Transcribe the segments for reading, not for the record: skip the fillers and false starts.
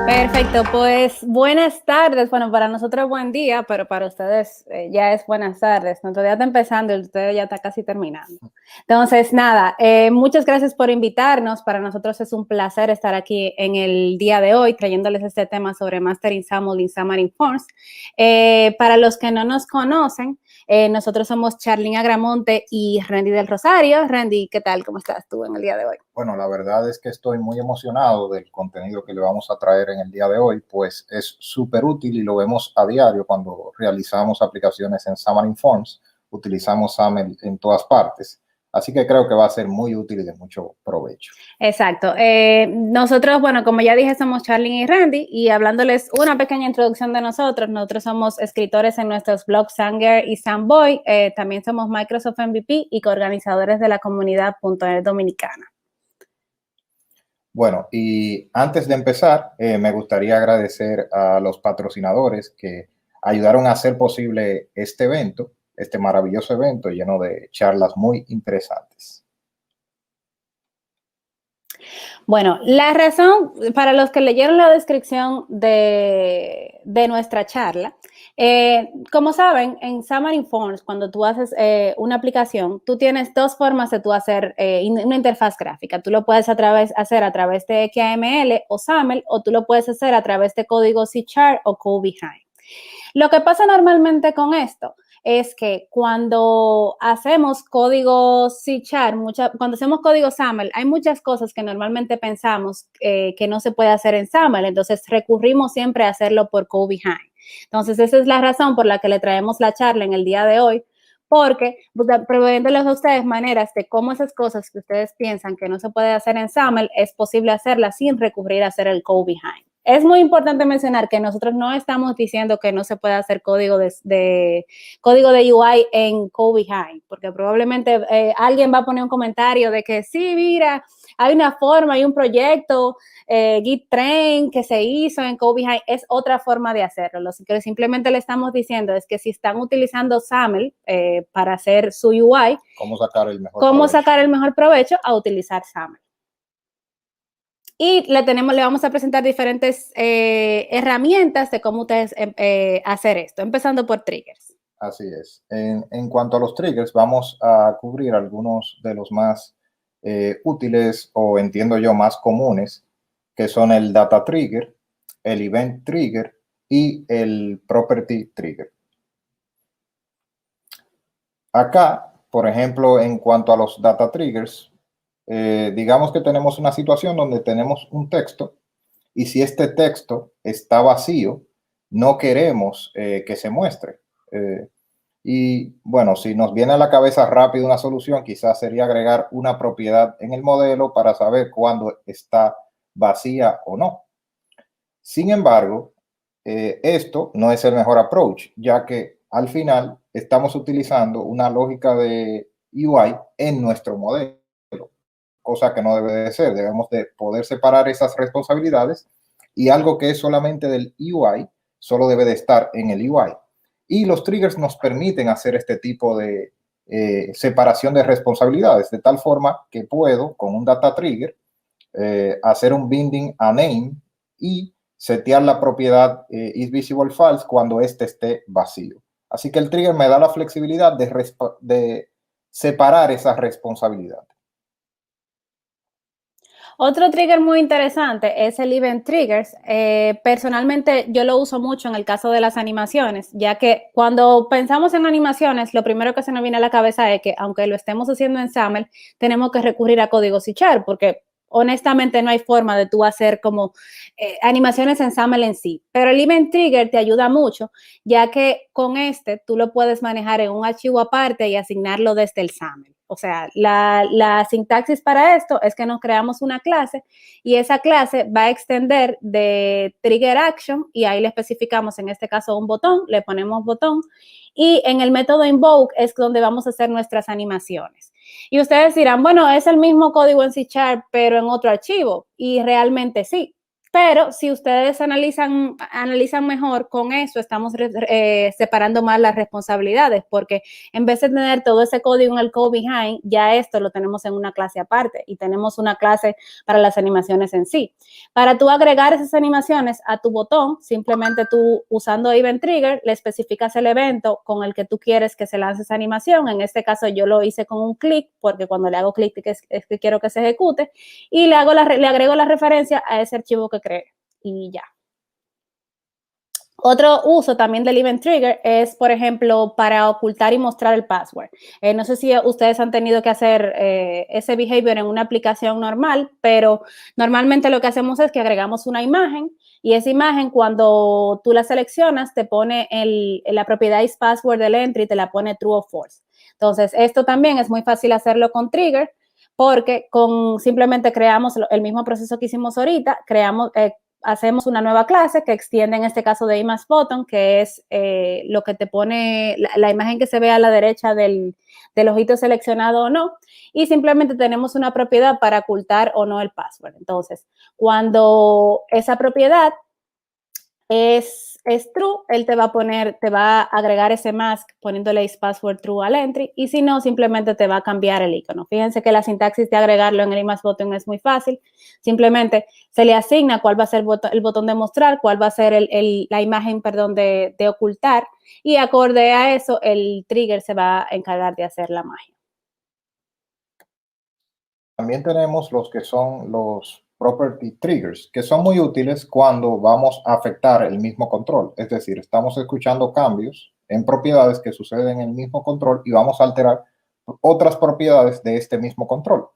Perfecto, pues buenas tardes. Bueno, para nosotros es buen día, pero para ustedes ya es buenas tardes. Nuestro día está empezando y ustedes ya está casi terminando. Entonces, nada, muchas gracias por invitarnos. Para nosotros es un placer estar aquí en el día de hoy trayéndoles este tema sobre Mastering SAML in Xamarin Forms. Para los que no nos conocen, nosotros somos Charlene Agramonte y Randy del Rosario. Randy, ¿qué tal? ¿Cómo estás tú en el día de hoy? Bueno, la verdad es que estoy muy emocionado del contenido que le vamos a traer en el día de hoy, pues es súper útil y lo vemos a diario cuando realizamos aplicaciones en Xamarin Forms. Utilizamos XAML en todas partes. Así que creo que va a ser muy útil y de mucho provecho. Exacto. Nosotros, bueno, como ya dije, somos Charlene y Randy, y hablándoles una pequeña introducción de nosotros somos escritores en nuestros blogs Sanger y Samboy, también somos Microsoft MVP y coorganizadores de la comunidad .NET Dominicana. Bueno, y antes de empezar, me gustaría agradecer a los patrocinadores que ayudaron a hacer posible este evento, este maravilloso evento lleno de charlas muy interesantes. Bueno, la razón, para los que leyeron la descripción de nuestra charla, como saben, en Xamarin Forms, cuando tú haces una aplicación, tú tienes dos formas de tú hacer una interfaz gráfica. Tú lo puedes hacer a través de XAML o XAML, o tú lo puedes hacer a través de código C# o Code Behind. Lo que pasa normalmente con esto es que cuando hacemos código C#, cuando hacemos código XAML, hay muchas cosas que normalmente pensamos que no se puede hacer en XAML, entonces recurrimos siempre a hacerlo por Code Behind. Entonces, esa es la razón por la que le traemos la charla en el día de hoy, porque proveyéndoles a ustedes maneras de cómo esas cosas que ustedes piensan que no se puede hacer en XAML, es posible hacerlas sin recurrir a hacer el Code Behind. Es muy importante mencionar que nosotros no estamos diciendo que no se puede hacer código de UI en Code Behind, porque probablemente alguien va a poner un comentario de que sí, mira, hay una forma, hay un proyecto, Git Train que se hizo en Code Behind, es otra forma de hacerlo. Lo que simplemente le estamos diciendo es que si están utilizando XAML para hacer su UI, ¿Cómo sacar el mejor provecho? sacar el mejor provecho a utilizar XAML. Y le vamos a presentar diferentes herramientas de cómo ustedes hacer esto, empezando por triggers. Así es. En cuanto a los triggers, vamos a cubrir algunos de los más útiles o entiendo yo más comunes, que son el data trigger, el event trigger y el property trigger. Acá, por ejemplo, en cuanto a los data triggers, digamos que tenemos una situación donde tenemos un texto y si este texto está vacío, no queremos que se muestre. Y bueno, si nos viene a la cabeza rápido una solución, quizás sería agregar una propiedad en el modelo para saber cuándo está vacía o no. Sin embargo, esto no es el mejor approach, ya que al final estamos utilizando una lógica de UI en nuestro modelo, cosa que no debe de ser. Debemos de poder separar esas responsabilidades y algo que es solamente del UI solo debe de estar en el UI. Y los triggers nos permiten hacer este tipo de separación de responsabilidades, de tal forma que puedo, con un data trigger, hacer un binding a name y setear la propiedad isVisible false cuando este esté vacío. Así que el trigger me da la flexibilidad de separar esa responsabilidad. Otro trigger muy interesante es el Event Triggers. Personalmente yo lo uso mucho en el caso de las animaciones, ya que cuando pensamos en animaciones, lo primero que se nos viene a la cabeza es que aunque lo estemos haciendo en XAML, tenemos que recurrir a código C# porque honestamente no hay forma de tú hacer como animaciones en XAML en sí. Pero el Event Trigger te ayuda mucho, ya que con este tú lo puedes manejar en un archivo aparte y asignarlo desde el XAML. O sea, la sintaxis para esto es que nos creamos una clase y esa clase va a extender de trigger action y ahí le especificamos en este caso un botón, le ponemos botón y en el método invoke es donde vamos a hacer nuestras animaciones. Y ustedes dirán, bueno, es el mismo código en C#, pero en otro archivo y realmente sí. Pero si ustedes analizan mejor con eso, estamos separando más las responsabilidades, porque en vez de tener todo ese código en el code behind, ya esto lo tenemos en una clase aparte y tenemos una clase para las animaciones en sí. Para tú agregar esas animaciones a tu botón, simplemente tú usando Event Trigger, le especificas el evento con el que tú quieres que se lance esa animación. En este caso yo lo hice con un clic, porque cuando le hago clic es que quiero que se ejecute, y le agrego la referencia a ese archivo que creé y ya. Otro uso también del Event Trigger es, por ejemplo, para ocultar y mostrar el password. No sé si ustedes han tenido que hacer ese behavior en una aplicación normal, pero normalmente lo que hacemos es que agregamos una imagen y esa imagen, cuando tú la seleccionas, te pone la propiedad is password del entry, te la pone true o false. Entonces, esto también es muy fácil hacerlo con Trigger, porque simplemente creamos el mismo proceso que hicimos ahorita, hacemos una nueva clase que extiende en este caso de image button, que es lo que te pone la imagen que se ve a la derecha del ojito seleccionado o no, y simplemente tenemos una propiedad para ocultar o no el password. Entonces, cuando esa propiedad es true, él te va a agregar ese mask poniéndole is password true al entry, y si no, simplemente te va a cambiar el icono. Fíjense que la sintaxis de agregarlo en el image button es muy fácil. Simplemente se le asigna cuál va a ser el botón de mostrar, cuál va a ser la imagen, perdón, de ocultar, y acorde a eso, el trigger se va a encargar de hacer la magia. También tenemos los que son los property triggers, que son muy útiles cuando vamos a afectar el mismo control. Es decir, estamos escuchando cambios en propiedades que suceden en el mismo control y vamos a alterar otras propiedades de este mismo control.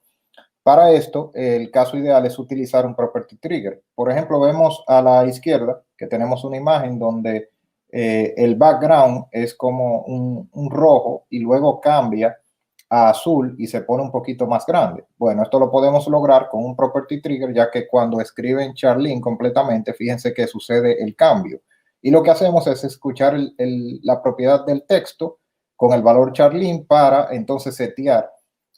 Para esto, el caso ideal es utilizar un property trigger. Por ejemplo, vemos a la izquierda que tenemos una imagen donde el background es como un rojo y luego cambia a azul y se pone un poquito más grande. Bueno, esto lo podemos lograr con un property trigger, ya que cuando escriben Charlene completamente, fíjense que sucede el cambio. Y lo que hacemos es escuchar la propiedad del texto con el valor Charlene para entonces setear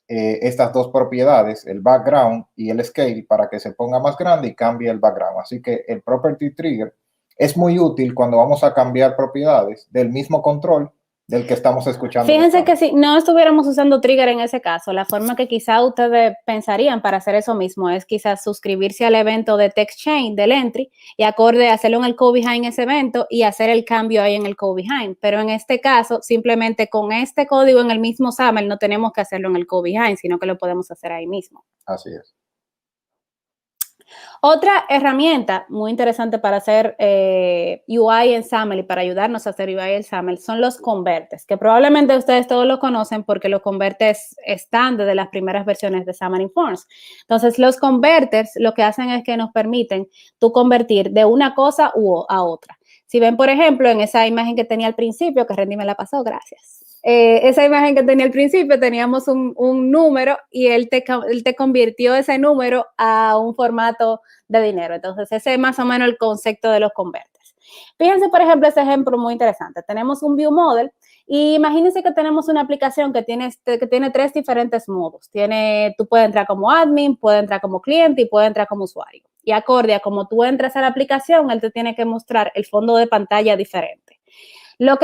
estas dos propiedades, el background y el scale, para que se ponga más grande y cambie el background. Así que el property trigger es muy útil cuando vamos a cambiar propiedades del mismo control del que estamos escuchando. Fíjense que si no estuviéramos usando trigger en ese caso, la forma que quizá ustedes pensarían para hacer eso mismo es quizás suscribirse al evento de text chain del entry y acorde hacerlo en el code behind ese evento y hacer el cambio ahí en el code behind. Pero en este caso, simplemente con este código en el mismo SAML no tenemos que hacerlo en el code behind, sino que lo podemos hacer ahí mismo. Así es. Otra herramienta muy interesante para hacer UI en SAML y para ayudarnos a hacer UI en SAML son los converters, que probablemente ustedes todos lo conocen porque los converters están desde las primeras versiones de Xamarin Forms. Entonces, los converters lo que hacen es que nos permiten tú convertir de una cosa a otra. Si ven, por ejemplo, en esa imagen que tenía al principio, que Randy me la pasó, gracias. Esa imagen que tenía al principio, teníamos un número y él te convirtió ese número a un formato de dinero. Entonces, ese es más o menos el concepto de los converters. Fíjense, por ejemplo, este ejemplo muy interesante. Tenemos un view model y imagínense que tenemos una aplicación que tiene tres diferentes modos. Tú puedes entrar como admin, puedes entrar como cliente y puedes entrar como usuario. Y acorde a como tú entras a la aplicación, él te tiene que mostrar el fondo de pantalla diferente. Lo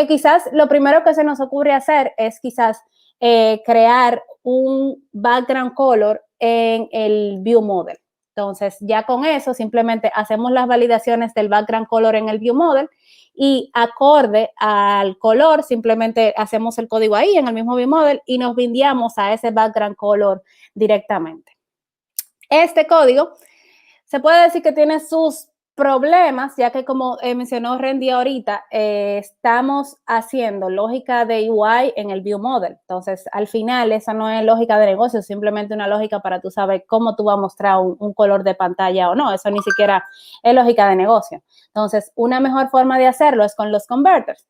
primero que se nos ocurre hacer es quizás crear un background color en el view model. Entonces, ya con eso simplemente hacemos las validaciones del background color en el view model y acorde al color simplemente hacemos el código ahí en el mismo view model y nos bindeamos a ese background color directamente. Este código se puede decir que tiene sus problemas, ya que como mencionó Randy ahorita, estamos haciendo lógica de UI en el view model. Entonces, al final, esa no es lógica de negocio, simplemente una lógica para tú saber cómo tú vas a mostrar un color de pantalla o no. Eso ni siquiera es lógica de negocio. Entonces, una mejor forma de hacerlo es con los converters.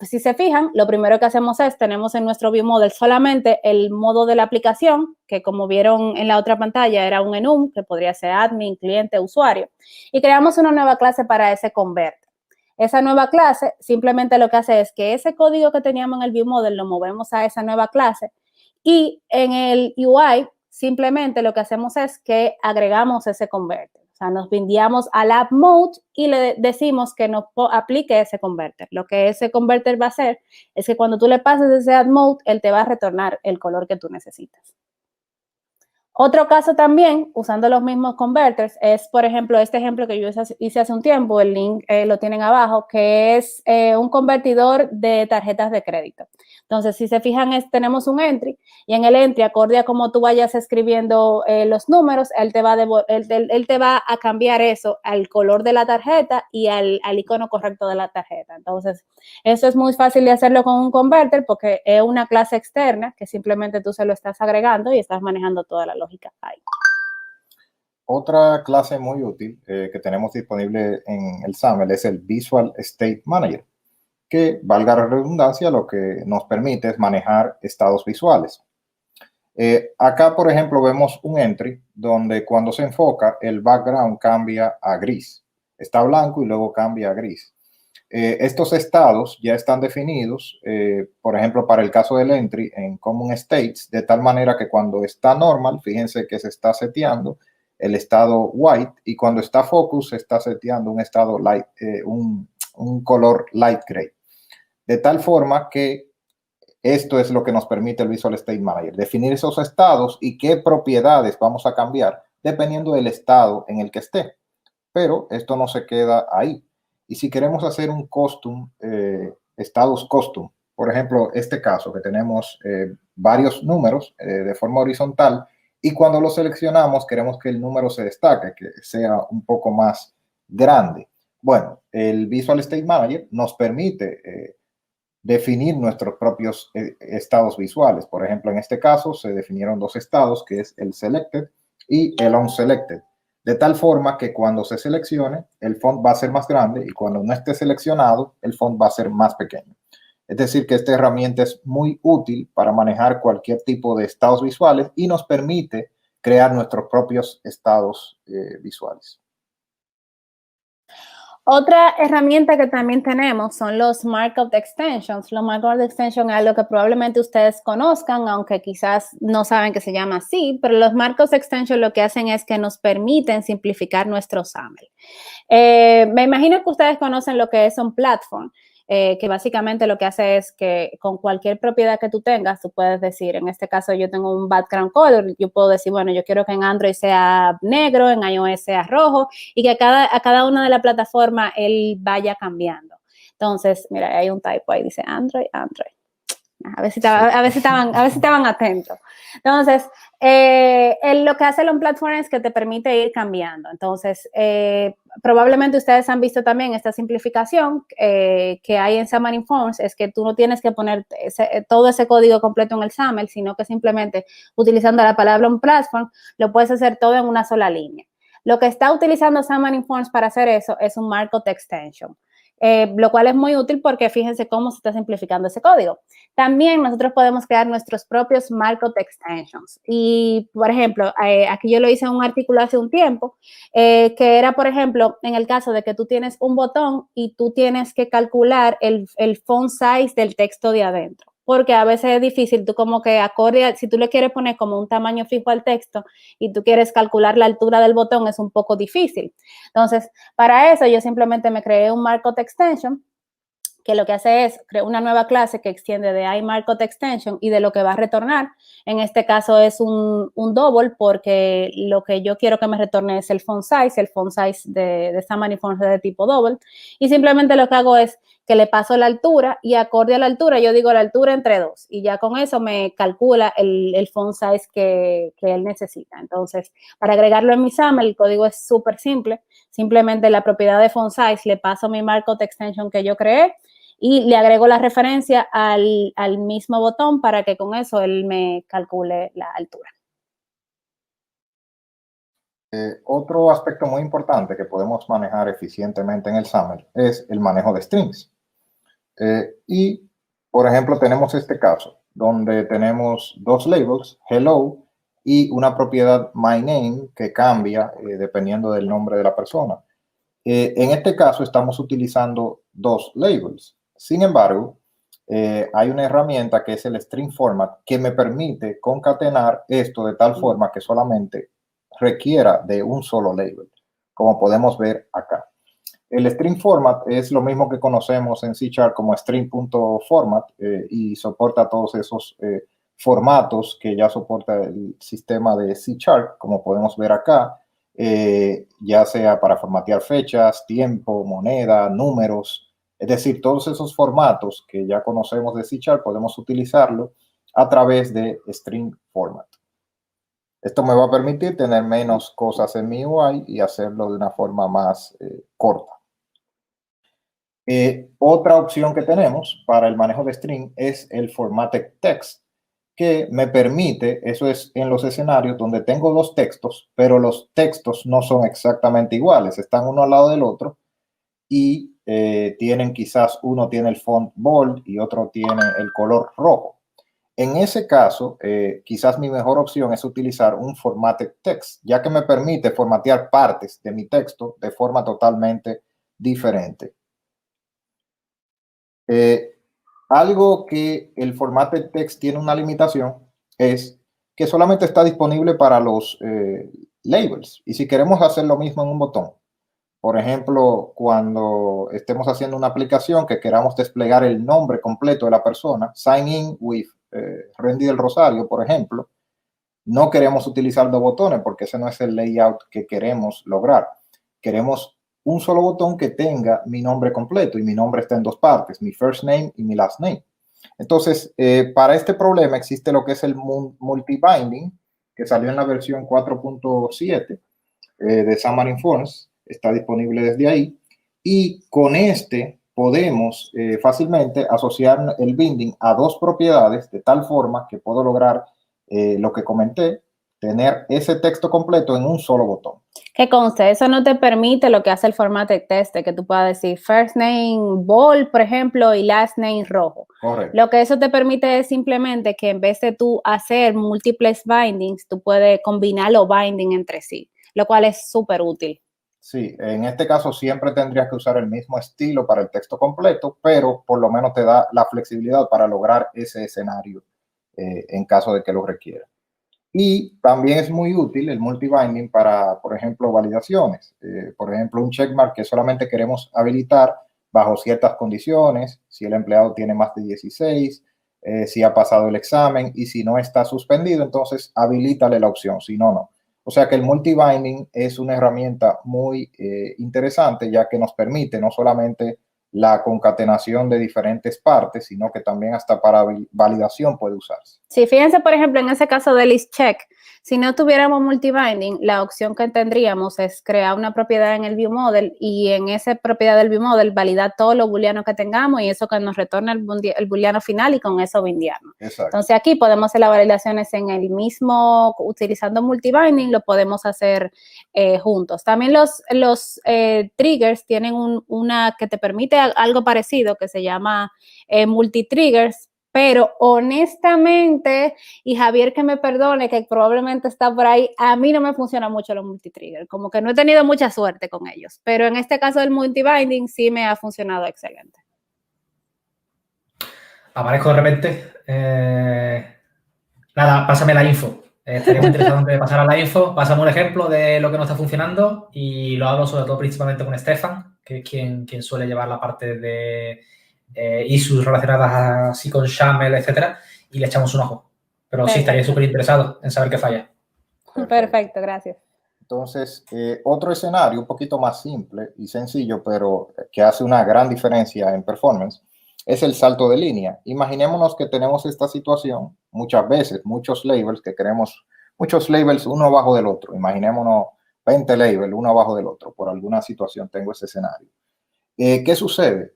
Si se fijan, lo primero que hacemos es, tenemos en nuestro view model solamente el modo de la aplicación, que como vieron en la otra pantalla era un enum, que podría ser admin, cliente, usuario, y creamos una nueva clase para ese converter. Esa nueva clase simplemente lo que hace es que ese código que teníamos en el view model lo movemos a esa nueva clase y en el UI simplemente lo que hacemos es que agregamos ese converter. O sea, nos enviamos al app mode y le decimos que nos aplique ese converter. Lo que ese converter va a hacer es que cuando tú le pases ese app mode, él te va a retornar el color que tú necesitas. Otro caso también, usando los mismos converters, es, por ejemplo, este ejemplo que yo hice hace un tiempo, el link lo tienen abajo, que es un convertidor de tarjetas de crédito. Entonces, si se fijan, tenemos un entry, y en el entry, acorde a cómo tú vayas escribiendo los números, él te va a cambiar eso al color de la tarjeta y al icono correcto de la tarjeta. Entonces, eso es muy fácil de hacerlo con un converter porque es una clase externa que simplemente tú se lo estás agregando y estás manejando toda la lógica ahí. Otra clase muy útil que tenemos disponible en el SAML es el Visual State Manager, que, valga la redundancia, lo que nos permite es manejar estados visuales. Acá, por ejemplo, vemos un entry donde cuando se enfoca, el background cambia a gris. Está blanco y luego cambia a gris. Estos estados ya están definidos, por ejemplo, para el caso del entry en Common States, de tal manera que cuando está normal, fíjense que se está seteando el estado white, y cuando está focus se está seteando un estado light, un color light gray. De tal forma que esto es lo que nos permite el Visual State Manager, definir esos estados y qué propiedades vamos a cambiar dependiendo del estado en el que esté. Pero esto no se queda ahí. Y si queremos hacer un custom, estados custom, por ejemplo, este caso que tenemos varios números de forma horizontal, y cuando lo seleccionamos queremos que el número se destaque, que sea un poco más grande. Bueno, el Visual State Manager nos permite definir nuestros propios estados visuales. Por ejemplo, en este caso se definieron dos estados, que es el Selected y el Unselected, de tal forma que cuando se seleccione, el font va a ser más grande, y cuando no esté seleccionado, el font va a ser más pequeño. Es decir, que esta herramienta es muy útil para manejar cualquier tipo de estados visuales y nos permite crear nuestros propios estados visuales. Otra herramienta que también tenemos son los Markup Extensions. Los Markup Extensions es algo que probablemente ustedes conozcan, aunque quizás no saben que se llama así, pero los Markup Extensions lo que hacen es que nos permiten simplificar nuestro SAML. Me imagino que ustedes conocen lo que es un platform, que básicamente lo que hace es que con cualquier propiedad que tú tengas, tú puedes decir, en este caso yo tengo un background color, yo puedo decir, bueno, yo quiero que en Android sea negro, en iOS sea rojo, y que a cada una de las plataformas él vaya cambiando. Entonces, mira, hay un typo ahí, dice Android. A ver si estaban atentos. Entonces, lo que hace el on-platform es que te permite ir cambiando. Entonces, probablemente ustedes han visto también esta simplificación que hay en Xamarin Forms, es que tú no tienes que poner todo ese código completo en el XAML, sino que simplemente utilizando la palabra on-platform lo puedes hacer todo en una sola línea. Lo que está utilizando Xamarin Forms para hacer eso es un Markup Extension. Lo cual es muy útil porque fíjense cómo se está simplificando ese código. También nosotros podemos crear nuestros propios Markup Extensions. Y, por ejemplo, aquí yo lo hice en un artículo hace un tiempo, que era, por ejemplo, en el caso de que tú tienes un botón y tú tienes que calcular el font size del texto de adentro. Porque a veces es difícil, tú como que acorde, si tú le quieres poner como un tamaño fijo al texto y tú quieres calcular la altura del botón, es un poco difícil. Entonces, para eso yo simplemente me creé un Markup Extension, que lo que hace es crear una nueva clase que extiende de iMarkup Extension, y de lo que va a retornar, en este caso es un double, porque lo que yo quiero que me retorne es el font size de Xamarin Fonts es de tipo double, y simplemente lo que hago es que le paso la altura, y acorde a la altura yo digo la altura entre 2, y ya con eso me calcula el font size que él necesita. Entonces, para agregarlo en mi XAML, el código es súper simple, simplemente la propiedad de font size le paso mi Markup Extension que yo creé, y le agrego la referencia al mismo botón para que con eso él me calcule la altura. Otro aspecto muy importante que podemos manejar eficientemente en el XAML es el manejo de strings. Y, por ejemplo, tenemos este caso, donde tenemos dos labels, hello, y una propiedad myName que cambia dependiendo del nombre de la persona. En este caso estamos utilizando dos labels. Sin embargo, hay una herramienta que es el string format que me permite concatenar esto de tal forma que solamente requiera de un solo label. como podemos ver acá. El string format es lo mismo que conocemos en C# como string.format y soporta todos esos formatos que ya soporta el sistema de C#, como podemos ver acá, ya sea para formatear fechas, tiempo, moneda, números, es decir, todos esos formatos que ya conocemos de C# podemos utilizarlo a través de string format. Esto me va a permitir tener menos cosas en mi UI y hacerlo de una forma más corta. Otra opción que tenemos para el manejo de string es el formatted text, que me permite, eso es en los escenarios donde tengo dos textos, pero los textos no son exactamente iguales, están uno al lado del otro y tienen quizás uno tiene el font bold y otro tiene el color rojo. En ese caso, quizás mi mejor opción es utilizar un formatted text, ya que me permite formatear partes de mi texto de forma totalmente diferente. Algo que el formatted text tiene una limitación es que solamente está disponible para los labels. Y si queremos hacer lo mismo en un botón, por ejemplo, cuando estemos haciendo una aplicación que queramos desplegar el nombre completo de la persona, sign in with Randy del Rosario, por ejemplo, no queremos utilizar dos botones porque ese no es el layout que queremos lograr. Queremos un solo botón que tenga mi nombre completo y mi nombre está en dos partes, mi first name y mi last name. Entonces, para este problema existe lo que es el multi-binding, que salió en la versión 4.7 de Xamarin Forms, está disponible desde ahí, y con este podemos fácilmente asociar el binding a dos propiedades de tal forma que puedo lograr lo que comenté, tener ese texto completo en un solo botón. Que conste, eso no te permite lo que hace el formatted text, de que tú puedas decir first name bold, por ejemplo, y last name rojo. Correcto. Lo que eso te permite es simplemente que en vez de tú hacer múltiples bindings, tú puedes combinar los bindings entre sí, lo cual es súper útil. Sí, en este caso siempre tendrías que usar el mismo estilo para el texto completo, pero por lo menos te da la flexibilidad para lograr ese escenario en caso de que lo requiera. Y también es muy útil el multibinding para, por ejemplo, validaciones. Por ejemplo, un checkmark que solamente queremos habilitar bajo ciertas condiciones, si el empleado tiene más de 16, si ha pasado el examen y si no está suspendido, entonces habilítale la opción, si no, no. O sea que el multibinding es una herramienta muy interesante, ya que nos permite no solamente la concatenación de diferentes partes, sino que también hasta para validación puede usarse. Sí, fíjense, por ejemplo, en ese caso de list check, si no tuviéramos multibinding, la opción que tendríamos es crear una propiedad en el viewModel y en esa propiedad del viewModel validar todos los booleanos que tengamos y eso que nos retorna el booleano final y con eso bindearnos. Exacto. Entonces aquí podemos hacer las validaciones en el mismo, utilizando multibinding, lo podemos hacer juntos. También los triggers tienen una que te permite algo parecido que se llama multitriggers, pero honestamente, y Javier que me perdone, que probablemente está por ahí, a mí no me funciona mucho los multitrigger, como que no he tenido mucha suerte con ellos, pero en este caso del multibinding sí me ha funcionado excelente. Aparezco de repente. Nada, pásame la info. Estaría muy interesado antes de pasar a la info. Pásame un ejemplo de lo que no está funcionando y lo hablo sobre todo principalmente con Stefan, que es quien suele llevar la parte de issues relacionadas así con XAML, etcétera, y le echamos un ojo. Pero sí, estaría súper interesado en saber qué falla. Perfecto, gracias. Entonces, otro escenario un poquito más simple y sencillo, pero que hace una gran diferencia en performance, es el salto de línea. Imaginémonos que tenemos esta situación muchas veces, muchos labels que queremos, muchos labels uno abajo del otro. Imaginémonos 20 labels uno abajo del otro. Por alguna situación tengo ese escenario. ¿Qué sucede?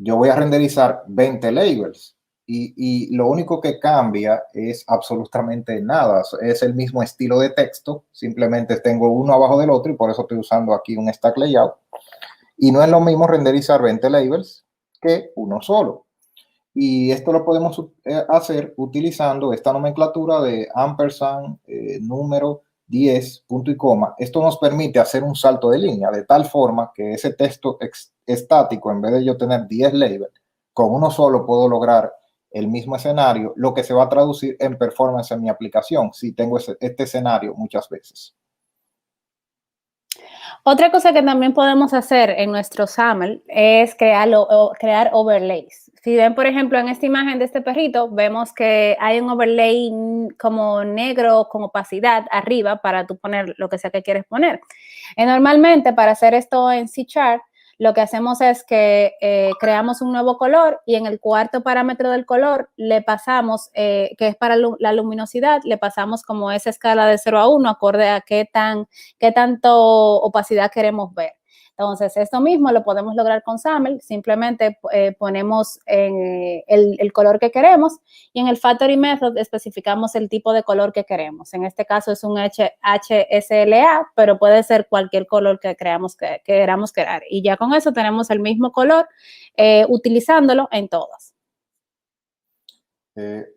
Yo voy a renderizar 20 labels y lo único que cambia es absolutamente nada. Es el mismo estilo de texto, simplemente tengo uno abajo del otro y por eso estoy usando aquí un stack layout. Y no es lo mismo renderizar 20 labels que uno solo. Y esto lo podemos hacer utilizando esta nomenclatura de ampersand, número, 10, punto y coma. Esto nos permite hacer un salto de línea de tal forma que ese texto estático, en vez de yo tener 10 labels, con uno solo puedo lograr el mismo escenario, lo que se va a traducir en performance en mi aplicación si tengo este escenario muchas veces. Otra cosa que también podemos hacer en nuestro SAML es crear overlays. Si ven, por ejemplo, en esta imagen de este perrito, vemos que hay un overlay como negro con opacidad arriba para tú poner lo que sea que quieres poner. Normalmente, para hacer esto en C#, lo que hacemos es que creamos un nuevo color y en el cuarto parámetro del color le pasamos, que es para la luminosidad, le pasamos como esa escala de 0 a 1 acorde a qué tanto opacidad queremos ver. Entonces, esto mismo lo podemos lograr con SAML, simplemente ponemos el color que queremos y en el Factory Method especificamos el tipo de color que queremos. En este caso es un HSLA, pero puede ser cualquier color que queramos crear. Y ya con eso tenemos el mismo color utilizándolo en todas.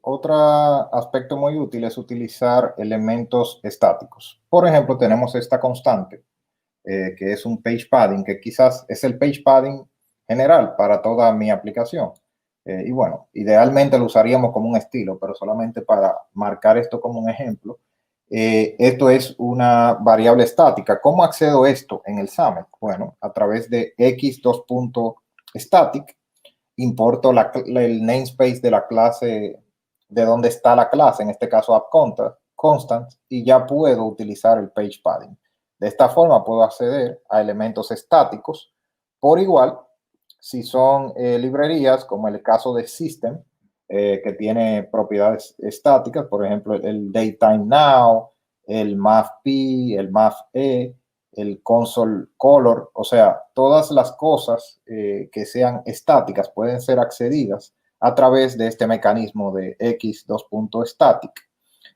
Otro aspecto muy útil es utilizar elementos estáticos. Por ejemplo, tenemos esta constante, que es un page padding, que quizás es el page padding general para toda mi aplicación. Y bueno, idealmente lo usaríamos como un estilo, pero solamente para marcar esto como un ejemplo. Esto es una variable estática. ¿Cómo accedo a esto en el SAML? Bueno, a través de x2.static, importo el namespace de la clase, de donde está la clase, en este caso app_constant, y ya puedo utilizar el page padding. De esta forma puedo acceder a elementos estáticos por igual si son librerías, como el caso de System, que tiene propiedades estáticas, por ejemplo, el DateTimeNow, el MathP, el MathE, el console color, o sea, todas las cosas que sean estáticas pueden ser accedidas a través de este mecanismo de x2.static.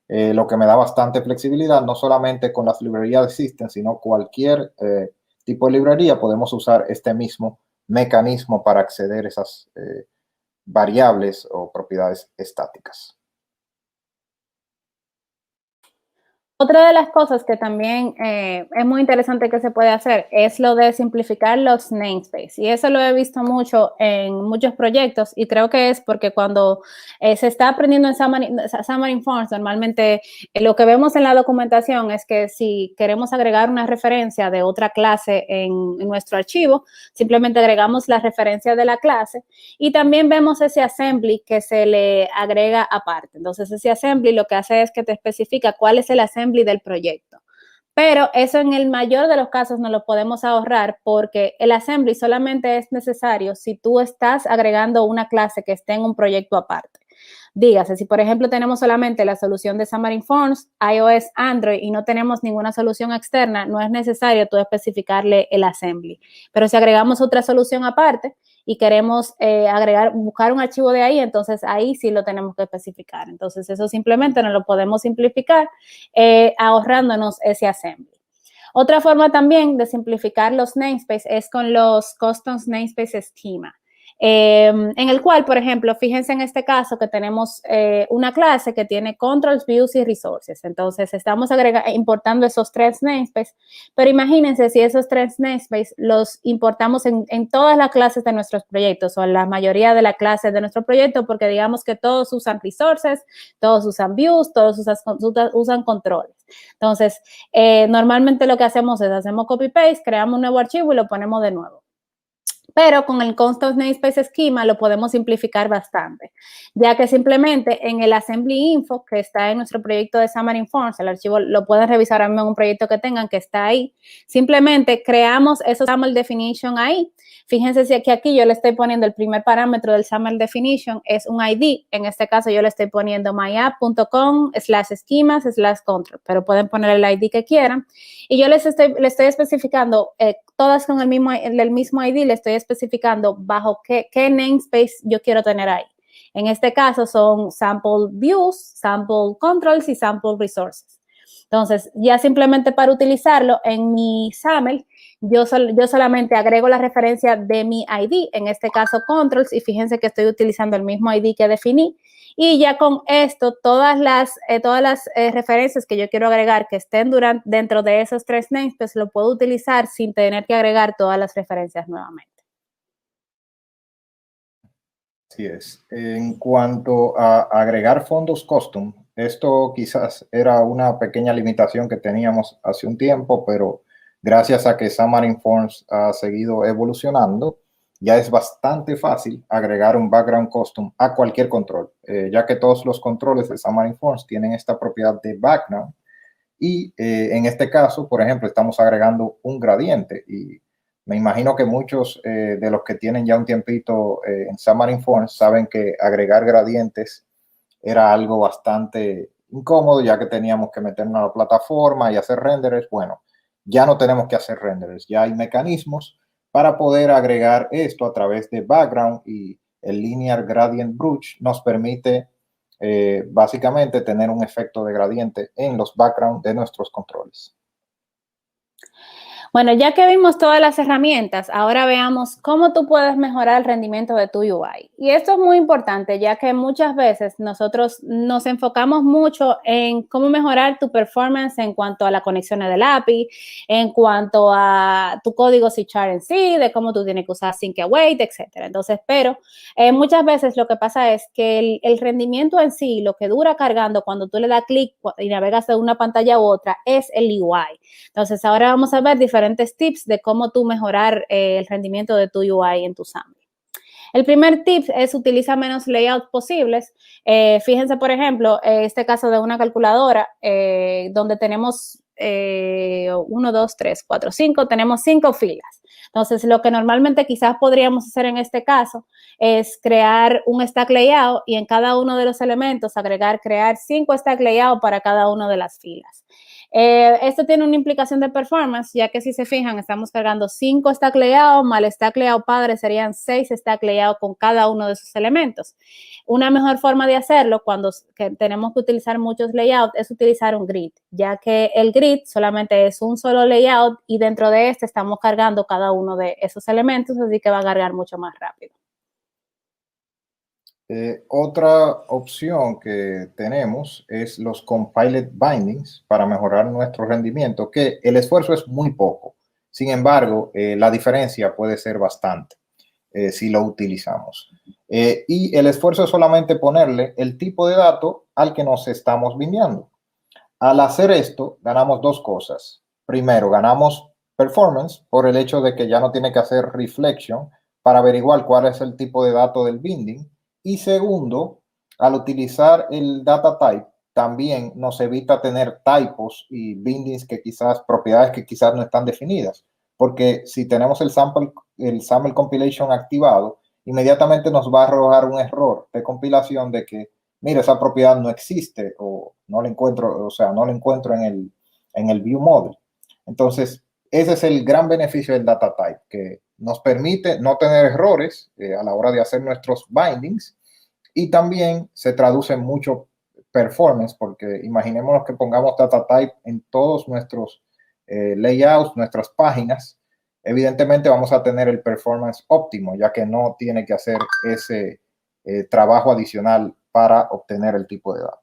Lo que me da bastante flexibilidad, no solamente con las librerías de System, sino cualquier tipo de librería podemos usar este mismo mecanismo para acceder a esas variables o propiedades estáticas. Otra de las cosas que también es muy interesante que se puede hacer es lo de simplificar los namespaces. Y eso lo he visto mucho en muchos proyectos y creo que es porque cuando se está aprendiendo en Xamarin Forms, normalmente lo que vemos en la documentación es que si queremos agregar una referencia de otra clase en nuestro archivo, simplemente agregamos la referencia de la clase y también vemos ese assembly que se le agrega aparte. Entonces, ese assembly lo que hace es que te especifica cuál es el assembly del proyecto. Pero eso en el mayor de los casos no lo podemos ahorrar porque el assembly solamente es necesario si tú estás agregando una clase que esté en un proyecto aparte. Dígase, si por ejemplo tenemos solamente la solución de Xamarin Forms, iOS, Android y no tenemos ninguna solución externa, no es necesario tú especificarle el assembly. Pero si agregamos otra solución aparte y queremos buscar un archivo de ahí, entonces ahí sí lo tenemos que especificar. Entonces eso simplemente nos lo podemos simplificar ahorrándonos ese assembly. Otra forma también de simplificar los namespaces es con los custom namespace schema. En el cual, por ejemplo, fíjense en este caso que tenemos una clase que tiene controls, views y resources. Entonces, estamos importando esos tres namespaces, pero imagínense si esos tres namespaces los importamos en todas las clases de nuestros proyectos o en la mayoría de las clases de nuestro proyecto, porque digamos que todos usan resources, todos usan views, todos usan controles. Entonces, normalmente lo que hacemos es hacemos copy-paste, creamos un nuevo archivo y lo ponemos de nuevo. Pero con el Constant Namespace Schema lo podemos simplificar bastante, ya que simplemente en el Assembly Info, que está en nuestro proyecto de Xamarin Forms, el archivo lo pueden revisar en un proyecto que tengan que está ahí, simplemente creamos esos XAML definition ahí. Fíjense si aquí yo le estoy poniendo el primer parámetro del XAML definition, es un ID, en este caso yo le estoy poniendo myapp.com/schemas/control, pero pueden poner el ID que quieran, y yo les estoy especificando todas con el mismo ID, le estoy especificando bajo qué namespace yo quiero tener ahí. En este caso son sample views, sample controls y sample resources. Entonces, ya simplemente para utilizarlo en mi XAML, yo solamente agrego la referencia de mi ID, en este caso controls, y fíjense que estoy utilizando el mismo ID que definí. Y ya con esto, todas las referencias que yo quiero agregar que estén dentro de esos tres namespaces, pues lo puedo utilizar sin tener que agregar todas las referencias nuevamente. Así es. En cuanto a agregar fondos custom, esto quizás era una pequeña limitación que teníamos hace un tiempo, pero gracias a que Xamarin Forms ha seguido evolucionando, ya es bastante fácil agregar un background custom a cualquier control, ya que todos los controles de Xamarin Forms tienen esta propiedad de background. Y en este caso, por ejemplo, estamos agregando un gradiente y me imagino que muchos de los que tienen ya un tiempito en Xamarin Forms saben que agregar gradientes era algo bastante incómodo, ya que teníamos que meternos a la plataforma y hacer renderers. Bueno, ya no tenemos que hacer renderers, ya hay mecanismos para poder agregar esto a través de background, y el Linear Gradient Brush nos permite básicamente tener un efecto de gradiente en los backgrounds de nuestros controles. Bueno, ya que vimos todas las herramientas, ahora veamos cómo tú puedes mejorar el rendimiento de tu UI. Y esto es muy importante, ya que muchas veces nosotros nos enfocamos mucho en cómo mejorar tu performance en cuanto a la conexión del API, en cuanto a tu código C# en sí, de cómo tú tienes que usar sync await, etcétera. Entonces, pero muchas veces lo que pasa es que el rendimiento en sí, lo que dura cargando cuando tú le das clic y navegas de una pantalla u otra, es el UI. Entonces, ahora vamos a ver diferentes tips de cómo tú mejorar el rendimiento de tu UI en tu Xamarin. El primer tip es utilizar menos layouts posibles. Fíjense, por ejemplo, este caso de una calculadora donde tenemos 1, 2, 3, 4, 5, tenemos 5 filas. Entonces, lo que normalmente quizás podríamos hacer en este caso es crear un stack layout y en cada uno de los elementos crear 5 stack layout para cada una de las filas. Esto tiene una implicación de performance, ya que si se fijan, estamos cargando 5 stack layout, más el stack layout padre serían 6 stack layout con cada uno de esos elementos. Una mejor forma de hacerlo cuando tenemos que utilizar muchos layouts es utilizar un grid, ya que el grid solamente es un solo layout y dentro de este estamos cargando cada uno de esos elementos, así que va a cargar mucho más rápido. Otra opción que tenemos es los compiled bindings para mejorar nuestro rendimiento, que el esfuerzo es muy poco. Sin embargo, la diferencia puede ser bastante si lo utilizamos. Y el esfuerzo es solamente ponerle el tipo de dato al que nos estamos bindeando. Al hacer esto, ganamos dos cosas. Primero, ganamos performance por el hecho de que ya no tiene que hacer reflection para averiguar cuál es el tipo de dato del binding. Y segundo, al utilizar el data type, también nos evita tener typos y bindings que quizás, propiedades que quizás no están definidas. Porque si tenemos el sample compilation activado, inmediatamente nos va a arrojar un error de compilación de que, mira, esa propiedad no existe o no la encuentro, o sea, no la encuentro en el view model. Entonces, ese es el gran beneficio del data type, que nos permite no tener errores a la hora de hacer nuestros bindings, y también se traduce en mucho performance, porque imaginémonos que pongamos data type en todos nuestros layouts, nuestras páginas. Evidentemente vamos a tener el performance óptimo, ya que no tiene que hacer ese trabajo adicional para obtener el tipo de dato.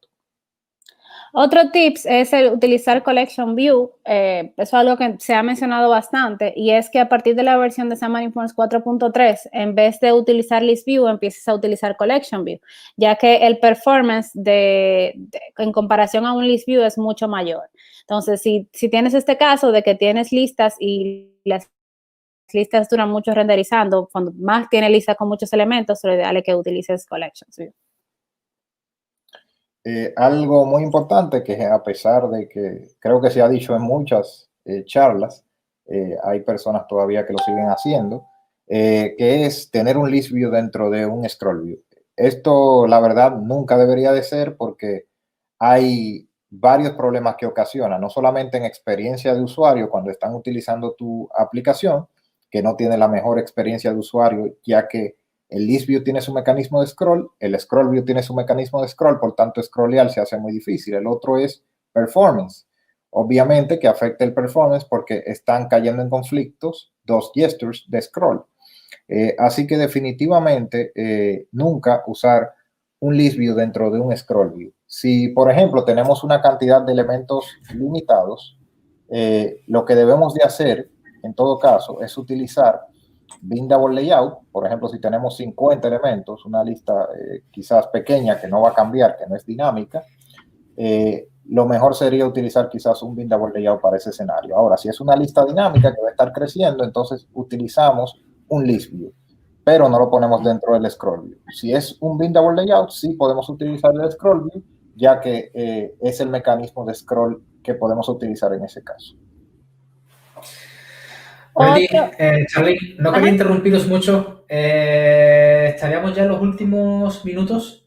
Otro tips es el utilizar Collection View. Eso es algo que se ha mencionado bastante, y es que a partir de la versión de Xamarin Forms 4.3, en vez de utilizar List View, empieces a utilizar Collection View, ya que el performance en comparación a un List View es mucho mayor. Entonces, si tienes este caso de que tienes listas y las listas duran mucho renderizando, cuando más tiene listas con muchos elementos, lo ideal es que utilices Collection View. Algo muy importante, que a pesar de que creo que se ha dicho en muchas charlas, hay personas todavía que lo siguen haciendo, que es tener un list view dentro de un scroll view. Esto, la verdad, nunca debería de ser, porque hay varios problemas que ocasiona, no solamente en experiencia de usuario cuando están utilizando tu aplicación, que no tiene la mejor experiencia de usuario, ya que el list view tiene su mecanismo de scroll, el scroll view tiene su mecanismo de scroll, por tanto scrollear se hace muy difícil. El otro es performance. Obviamente que afecta el performance porque están cayendo en conflictos dos gestures de scroll. Así que definitivamente nunca usar un list view dentro de un scroll view. Si, por ejemplo, tenemos una cantidad de elementos limitados, lo que debemos de hacer en todo caso es utilizar bindable layout. Por ejemplo, si tenemos 50 elementos, una lista quizás pequeña que no va a cambiar, que no es dinámica, lo mejor sería utilizar quizás un bindable layout para ese escenario. Ahora, si es una lista dinámica que va a estar creciendo, entonces utilizamos un list view, pero no lo ponemos dentro del scroll view. Si es un bindable layout, sí podemos utilizar el scroll view, ya que es el mecanismo de scroll que podemos utilizar en ese caso. Bueno, Charly, no quería interrumpiros mucho. Estaríamos ya en los últimos minutos.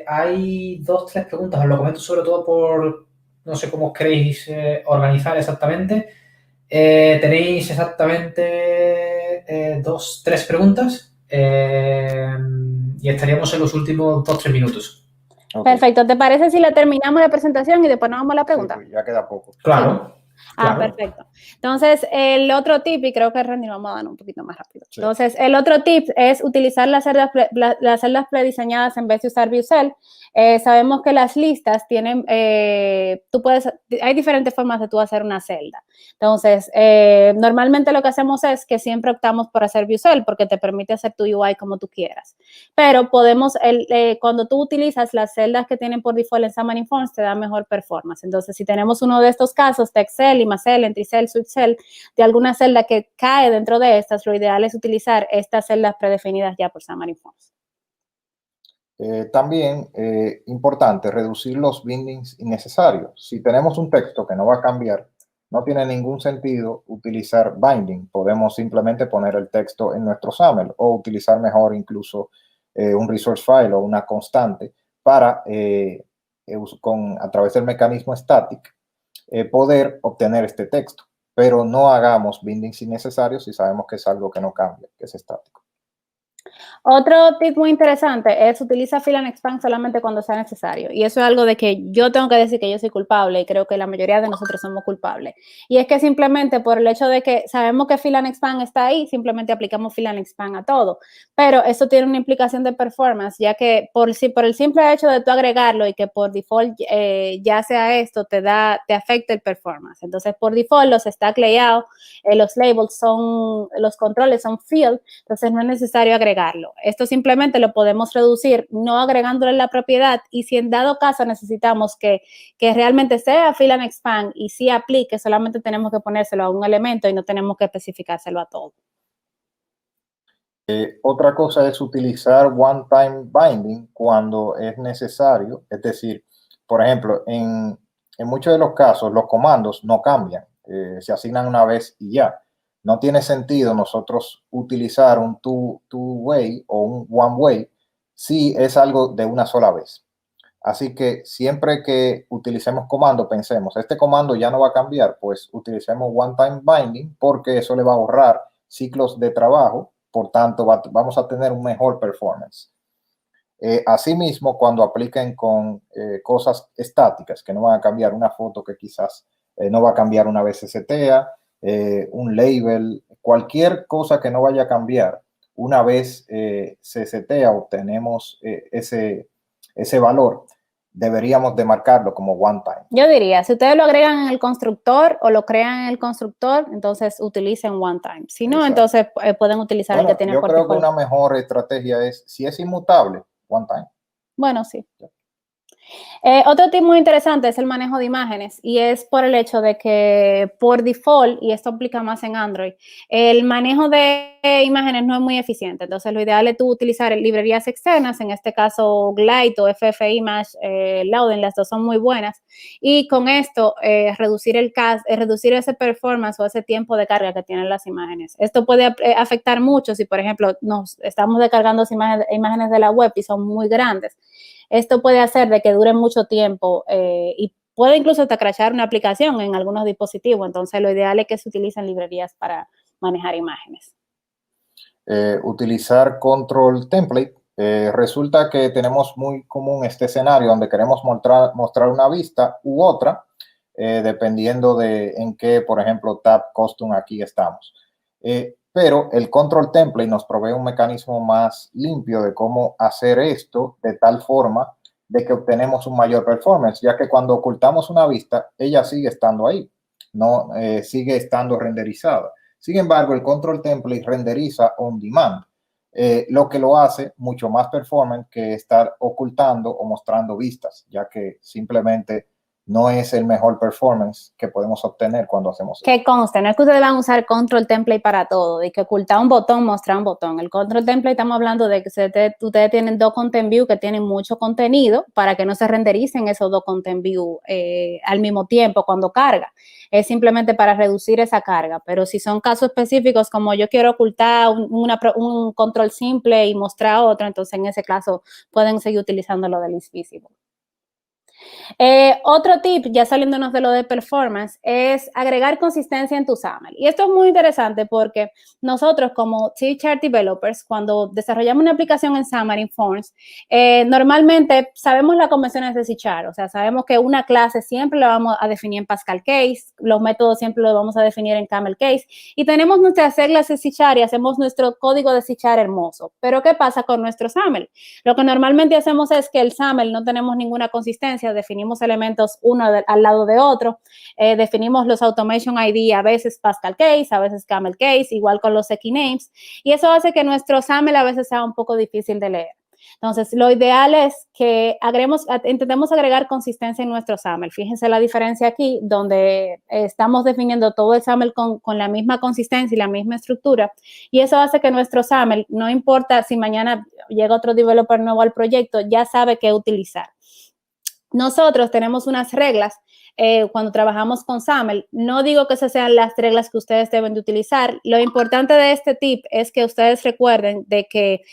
Hay 2, 3 preguntas. Os lo comento sobre todo por, no sé cómo os queréis organizar exactamente. Tenéis exactamente 2, 3 preguntas y estaríamos en los últimos 2, 3 minutos. Okay. Perfecto. ¿Te parece si la terminamos la presentación y después nos vamos a la pregunta? Sí, pues ya queda poco. Claro. Sí. Perfecto. Entonces, el otro tip, y creo que Randy vamos a dar un poquito más rápido. Sí. Entonces, el otro tip es utilizar las celdas prediseñadas en vez de usar ViewCell. Sabemos que las listas tienen, hay diferentes formas de tú hacer una celda. Entonces, normalmente lo que hacemos es que siempre optamos por hacer ViewCell porque te permite hacer tu UI como tú quieras. Pero podemos, cuando tú utilizas las celdas que tienen por default en Xamarin Forms, te da mejor performance. Entonces, si tenemos uno de estos casos, TextCell, ImaCell, EntryCell, SwiftCell, de alguna celda que cae dentro de estas, lo ideal es utilizar estas celdas predefinidas ya por Xamarin Forms. También, importante, reducir los bindings innecesarios. Si tenemos un texto que no va a cambiar, no tiene ningún sentido utilizar binding. Podemos simplemente poner el texto en nuestro XAML o utilizar mejor incluso un resource file o una constante para, a través del mecanismo static, poder obtener este texto. Pero no hagamos bindings innecesarios si sabemos que es algo que no cambia, que es estático. Otro tip muy interesante es utiliza fill and expand solamente cuando sea necesario. Y eso es algo de que yo tengo que decir que yo soy culpable y creo que la mayoría de nosotros somos culpables. Y es que simplemente por el hecho de que sabemos que fill and expand está ahí, simplemente aplicamos fill and expand a todo. Pero eso tiene una implicación de performance, ya que por el simple hecho de tú agregarlo y que por default ya sea esto, te afecta el performance. Entonces, por default, los stack layout, los labels los controles son field, entonces no es necesario agregarlo. Esto simplemente lo podemos reducir no agregándole la propiedad y si en dado caso necesitamos que realmente sea fill and expand y si aplique, solamente tenemos que ponérselo a un elemento y no tenemos que especificárselo a todo. Otra cosa es utilizar one-time binding cuando es necesario, es decir, por ejemplo, en muchos de los casos los comandos no cambian, se asignan una vez y ya. No tiene sentido nosotros utilizar un two-way o un one-way si es algo de una sola vez. Así que siempre que utilicemos comando, pensemos, este comando ya no va a cambiar, pues utilicemos one-time binding porque eso le va a ahorrar ciclos de trabajo, por tanto vamos a tener un mejor performance. Asimismo, cuando apliquen con cosas estáticas que no van a cambiar, una foto que quizás no va a cambiar una vez se setea, un label, cualquier cosa que no vaya a cambiar una vez se setea, obtenemos ese valor, deberíamos de marcarlo como one time. Yo diría, si ustedes lo agregan en el constructor o lo crean en el constructor, entonces utilicen one time. Si no, entonces pueden utilizar el que tiene por default. Yo creo que una mejor estrategia es, si es inmutable, one time. Bueno, sí. Otro tip muy interesante es el manejo de imágenes y es por el hecho de que por default, y esto aplica más en Android, el manejo de imágenes no es muy eficiente. Entonces, lo ideal es tú utilizar librerías externas, en este caso Glide o FFimage, Loudon, las dos son muy buenas. Y con esto, reducir ese performance o ese tiempo de carga que tienen las imágenes. Esto puede afectar mucho si, por ejemplo, nos estamos descargando imágenes de la web y son muy grandes. Esto puede hacer de que dure mucho tiempo y puede incluso hasta crashar una aplicación en algunos dispositivos. Entonces, lo ideal es que se utilicen librerías para manejar imágenes. Utilizar control template. Resulta que tenemos muy común este escenario donde queremos mostrar una vista u otra, dependiendo de en qué, por ejemplo, tab custom aquí estamos. Pero el control template nos provee un mecanismo más limpio de cómo hacer esto de tal forma de que obtenemos un mayor performance, ya que cuando ocultamos una vista, ella sigue estando ahí, no sigue estando renderizada. Sin embargo, el control template renderiza on demand, lo que lo hace mucho más performance que estar ocultando o mostrando vistas, ya que simplemente no es el mejor performance que podemos obtener cuando hacemos eso. Que conste, no es que ustedes van a usar control template para todo, de que ocultar un botón, mostrar un botón. El control template estamos hablando de que ustedes tienen dos content view que tienen mucho contenido para que no se rendericen esos dos content view al mismo tiempo cuando carga. Es simplemente para reducir esa carga, pero si son casos específicos como yo quiero ocultar un control simple y mostrar otro, entonces en ese caso pueden seguir utilizando lo del list visible. Otro tip, ya saliéndonos de lo de performance, es agregar consistencia en tu SAML. Y esto es muy interesante porque nosotros como C# developers, cuando desarrollamos una aplicación en Xamarin Forms, normalmente sabemos las convenciones de C#, o sea, sabemos que una clase siempre la vamos a definir en Pascal Case, los métodos siempre los vamos a definir en Camel Case, y tenemos nuestras reglas de C# y hacemos nuestro código de C# hermoso. Pero ¿qué pasa con nuestro SAML? Lo que normalmente hacemos es que el SAML no tenemos ninguna consistencia, definimos elementos uno al lado de otro, definimos los automation ID, a veces Pascal Case, a veces Camel Case, igual con los Equinames, y eso hace que nuestro SAML a veces sea un poco difícil de leer. Entonces, lo ideal es que intentemos agregar consistencia en nuestro SAML. Fíjense la diferencia aquí, donde estamos definiendo todo el SAML con la misma consistencia y la misma estructura, y eso hace que nuestro SAML, no importa si mañana llega otro developer nuevo al proyecto, ya sabe qué utilizar. Nosotros tenemos unas reglas cuando trabajamos con SAML. No digo que esas sean las reglas que ustedes deben de utilizar. Lo importante de este tip es que ustedes recuerden de que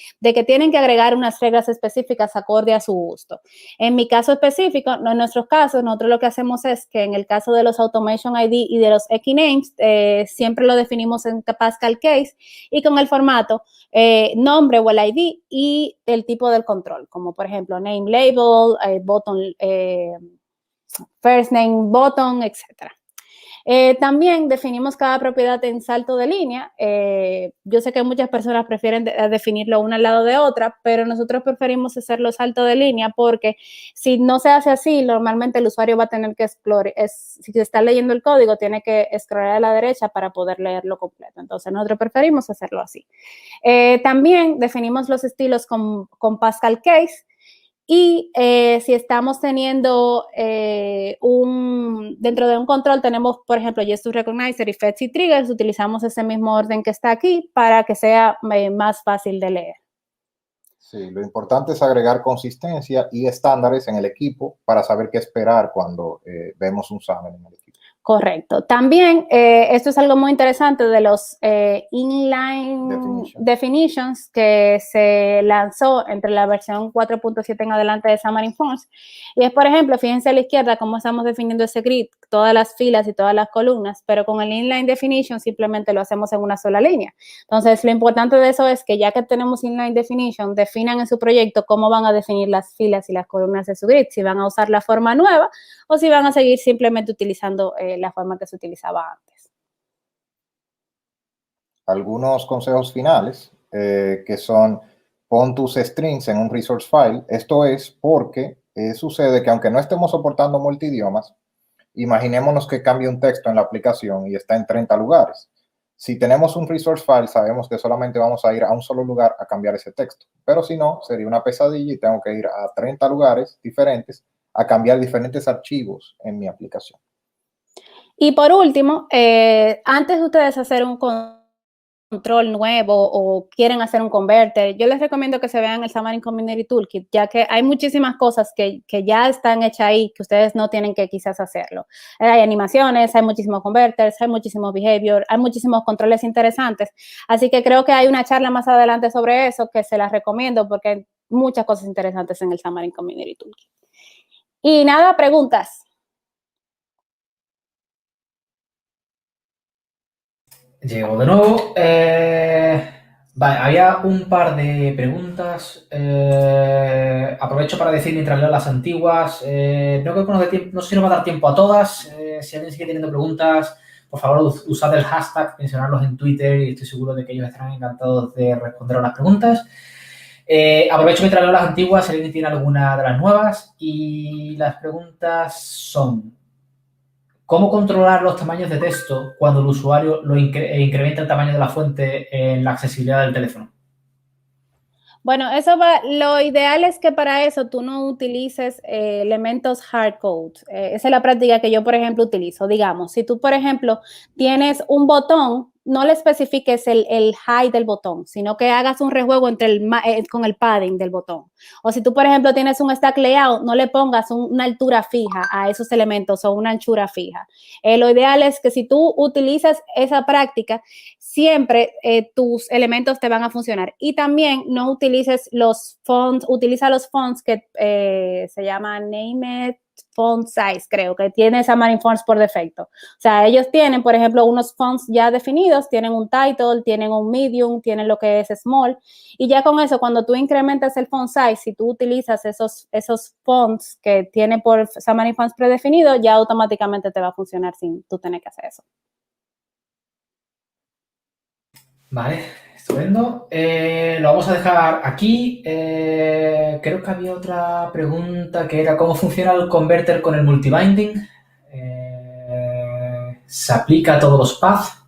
tienen que agregar unas reglas específicas acorde a su gusto. En mi caso específico, no en nuestros casos, nosotros lo que hacemos es que en el caso de los Automation ID y de los Equinames, siempre lo definimos en Pascal Case y con el formato nombre o el ID y el tipo del control, como por ejemplo name label, button, first name button, etc. También definimos cada propiedad en salto de línea. Yo sé que muchas personas prefieren definirlo una al lado de otra, pero nosotros preferimos hacerlo salto de línea porque si no se hace así, normalmente el usuario va a tener que explorar, si se está leyendo el código, tiene que scrollar a la derecha para poder leerlo completo. Entonces, nosotros preferimos hacerlo así. También definimos los estilos con Pascal Case. Y si estamos teniendo dentro de un control tenemos, por ejemplo, YesToRecognizer y Fetch y Triggers, utilizamos ese mismo orden que está aquí para que sea más fácil de leer. Sí, lo importante es agregar consistencia y estándares en el equipo para saber qué esperar cuando vemos un SAML en el equipo. Correcto. También, esto es algo muy interesante de los inline definitions que se lanzó entre la versión 4.7 en adelante de Xamarin Forms. Y es, por ejemplo, fíjense a la izquierda cómo estamos definiendo ese grid, todas las filas y todas las columnas, pero con el inline definition simplemente lo hacemos en una sola línea. Entonces, lo importante de eso es que ya que tenemos inline definition, definan en su proyecto cómo van a definir las filas y las columnas de su grid, si van a usar la forma nueva o si van a seguir simplemente utilizando la forma que se utilizaba antes. Algunos consejos finales que son pon tus strings en un resource file. Esto es porque sucede que aunque no estemos soportando multidiomas, imaginémonos que cambie un texto en la aplicación y está en 30 lugares. Si tenemos un resource file, sabemos que solamente vamos a ir a un solo lugar a cambiar ese texto. Pero si no, sería una pesadilla y tengo que ir a 30 lugares diferentes a cambiar diferentes archivos en mi aplicación. Y por último, antes de ustedes hacer un control nuevo o quieren hacer un converter, yo les recomiendo que se vean el Xamarin Community Toolkit, ya que hay muchísimas cosas que ya están hechas ahí que ustedes no tienen que quizás hacerlo. Hay animaciones, hay muchísimos converters, hay muchísimos behavior, hay muchísimos controles interesantes, así que creo que hay una charla más adelante sobre eso que se las recomiendo porque hay muchas cosas interesantes en el Xamarin Community Toolkit. Y nada, preguntas. Llego de nuevo. Vale, había un par de preguntas. Aprovecho para decir mientras leo las antiguas. No creo que no sé si nos va a dar tiempo a todas. Si alguien sigue teniendo preguntas, por favor, usad el hashtag, mencionarlos en Twitter y estoy seguro de que ellos estarán encantados de responder a las preguntas. Aprovecho mientras leo las antiguas, si alguien tiene alguna de las nuevas. Y las preguntas son: ¿cómo controlar los tamaños de texto cuando el usuario incrementa el tamaño de la fuente en la accesibilidad del teléfono? Bueno, lo ideal es que para eso tú no utilices elementos hardcode. Esa es la práctica que yo, por ejemplo, utilizo. Digamos, si tú, por ejemplo, tienes un botón, no le especifiques el height del botón, sino que hagas un rejuego con el padding del botón. O si tú, por ejemplo, tienes un stack layout, no le pongas una altura fija a esos elementos o una anchura fija. Lo ideal es que si tú utilizas esa práctica, siempre tus elementos te van a funcionar. Y también no utilices los fonts, utiliza los fonts que se llaman Named Font Size, creo, que tiene Xamarin Fonts por defecto. O sea, ellos tienen, por ejemplo, unos fonts ya definidos, tienen un title, tienen un medium, tienen lo que es small, y ya con eso, cuando tú incrementas el font size, si tú utilizas esos fonts que tiene por Xamarin Fonts predefinido, ya automáticamente te va a funcionar sin tú tener que hacer eso. Vale, estupendo. Lo vamos a dejar aquí. Creo que había otra pregunta que era ¿cómo funciona el converter con el multibinding? ¿Se aplica a todos los paths?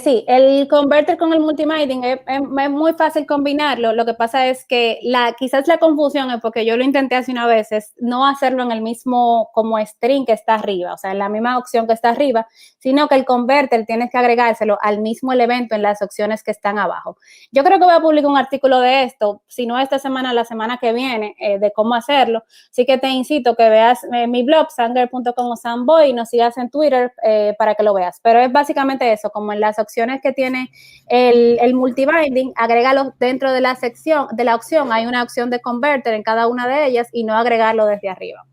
Sí, el converter con el multibinding es muy fácil combinarlo. Lo que pasa es que quizás la confusión es porque yo lo intenté hace una vez, es no hacerlo en el mismo como string que está arriba, o sea, en la misma opción que está arriba, sino que el converter tienes que agregárselo al mismo elemento en las opciones que están abajo. Yo creo que voy a publicar un artículo de esto, si no esta semana, la semana que viene, de cómo hacerlo. Así que te incito que veas mi blog, sanger.com o Samboy, y nos sigas en Twitter para que lo veas. Pero es básicamente eso, como en las opciones que tiene el multibinding, agrégalo dentro de la sección, de la opción, hay una opción de converter en cada una de ellas y no agregarlo desde arriba.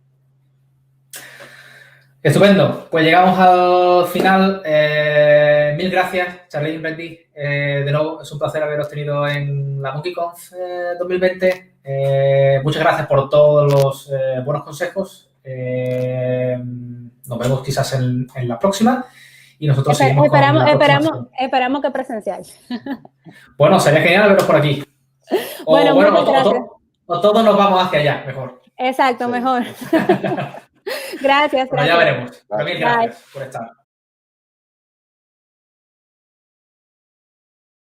Estupendo, pues llegamos al final. Mil gracias, Charlene Brendy. De nuevo, es un placer haberos tenido en la MonkeyConf 2020. Muchas gracias por todos los buenos consejos. Nos vemos quizás en la próxima. Y nosotros seguimos esperamos que presencial. Bueno, sería genial veros por aquí. O, bueno, o todos nos vamos hacia allá, mejor. Exacto, sí. Mejor. Gracias. Bueno, ya veremos. Pero mil gracias por estar.